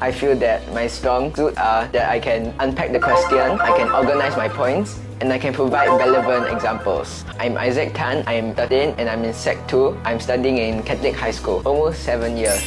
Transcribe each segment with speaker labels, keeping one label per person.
Speaker 1: I feel that my strong suit are that I can unpack the question, I can organize my points, and I can provide relevant examples. I'm Isaac Tan, I'm 13 and I'm in Sec 2. I'm studying in Catholic High School, almost 7 years.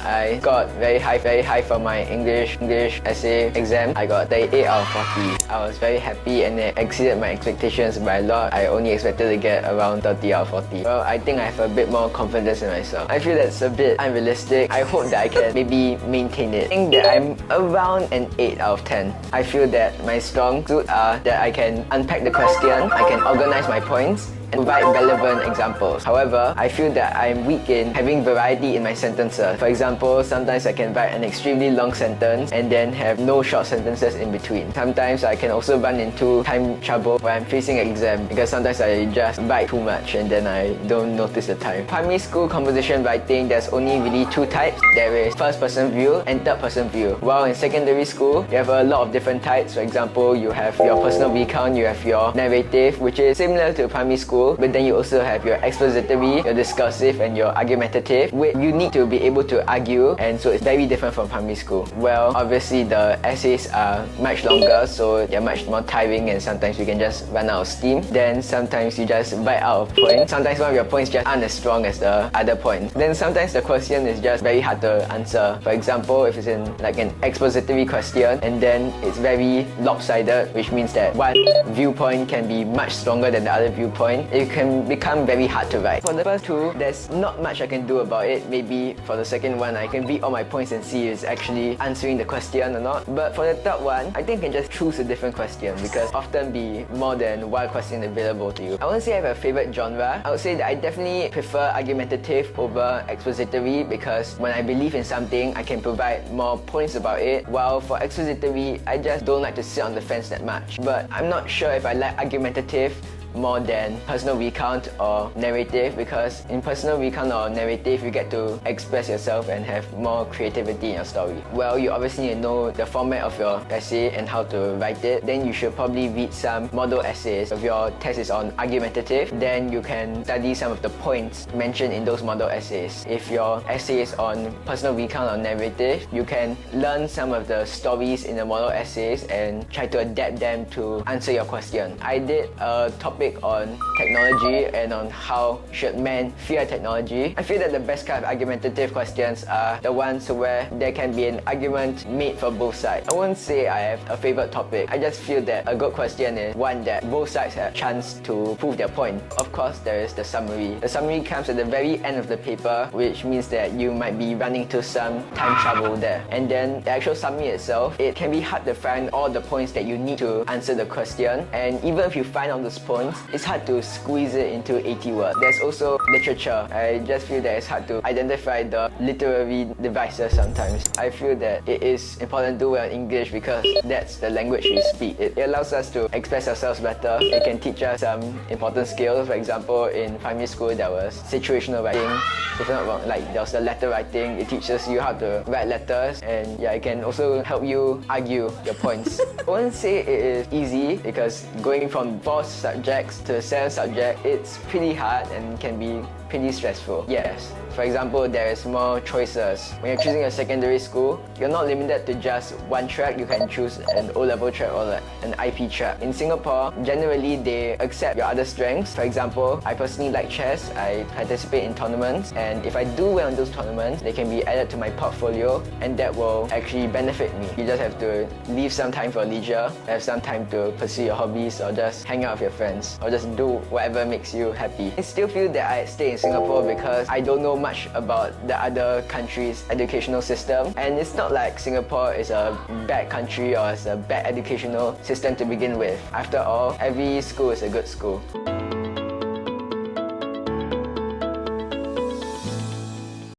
Speaker 1: I got very high for my English essay exam. I got 38 out of 40. I was very happy and it exceeded my expectations by a lot. I only expected to get around 30 out of 40. Well, I think I have a bit more confidence in myself. I feel that's a bit unrealistic. I hope that I can maybe maintain it. I think that I'm around an 8 out of 10. I feel that my strong suit are that I can unpack the question, I can organize my points, and provide relevant examples. However, I feel that I'm weak in having variety in my sentences. For example, sometimes I can write an extremely long sentence and then have no short sentences in between. Sometimes I can also run into time trouble when I'm facing an exam because sometimes I just write too much and then I don't notice the time. Primary school composition writing, there's only really two types. There is first person view and third person view. While in secondary school, you have a lot of different types. For example, you have your personal recount, you have your narrative, which is similar to primary school, but then you also have your expository, your discursive, and your argumentative, where you need to be able to argue, and so it's very different from primary school. Well, obviously the essays are much longer, so they're much more tiring and sometimes you can just run out of steam. Then sometimes you just write out of points. Sometimes one of your points just aren't as strong as the other point. Then sometimes the question is just very hard to answer. For example, if it's in like an expository question and then it's very lopsided, which means that one viewpoint can be much stronger than the other viewpoint, it can become very hard to write. For the first two, there's not much I can do about it. Maybe for the second one, I can read all my points and see if it's actually answering the question or not. But for the third one, I think I can just choose a different question because often be more than one question available to you. I won't say I have a favorite genre. I would say that I definitely prefer argumentative over expository because when I believe in something, I can provide more points about it. While for expository, I just don't like to sit on the fence that much. But I'm not sure if I like argumentative more than personal recount or narrative because in personal recount or narrative you get to express yourself and have more creativity in your story. Well, you obviously need to know the format of your essay and how to write it. Then you should probably read some model essays. If your test is on argumentative, then you can study some of the points mentioned in those model essays. If your essay is on personal recount or narrative, you can learn some of the stories in the model essays and try to adapt them to answer your question. I did a topic on technology and on how should men fear technology. I feel that the best kind of argumentative questions are the ones where there can be an argument made for both sides. I won't say I have a favorite topic. I just feel that a good question is one that both sides have a chance to prove their point. Of course, there is the summary. The summary comes at the very end of the paper, which means that you might be running into some time trouble there. And then the actual summary itself, it can be hard to find all the points that you need to answer the question. And even if you find all those points, it's hard to squeeze it into 80 words. There's also literature. I just feel that it's hard to identify the literary devices sometimes. I feel that it is important to do well in English because that's the language we speak. It allows us to express ourselves better. It can teach us some important skills. For example, in primary school there was situational writing. If I'm not wrong, like there was the letter writing. It teaches you how to write letters, and yeah, it can also help you argue your points. I won't say it is easy because going from 4 subjects to 7 subjects, it's pretty hard and can be pretty stressful. Yes. For example, there is more choices. When you're choosing a secondary school, you're not limited to just one track. You can choose an O-level track or like an IP track. In Singapore, generally they accept your other strengths. For example, I personally like chess. I participate in tournaments, and if I do well in those tournaments, they can be added to my portfolio, and that will actually benefit me. You just have to leave some time for leisure, have some time to pursue your hobbies, or just hang out with your friends, or just do whatever makes you happy. I still feel that I stay in Singapore because I don't know much about the other countries' educational system, and it's not like Singapore is a bad country or it's a bad educational system to begin with. After all, every school is a good school.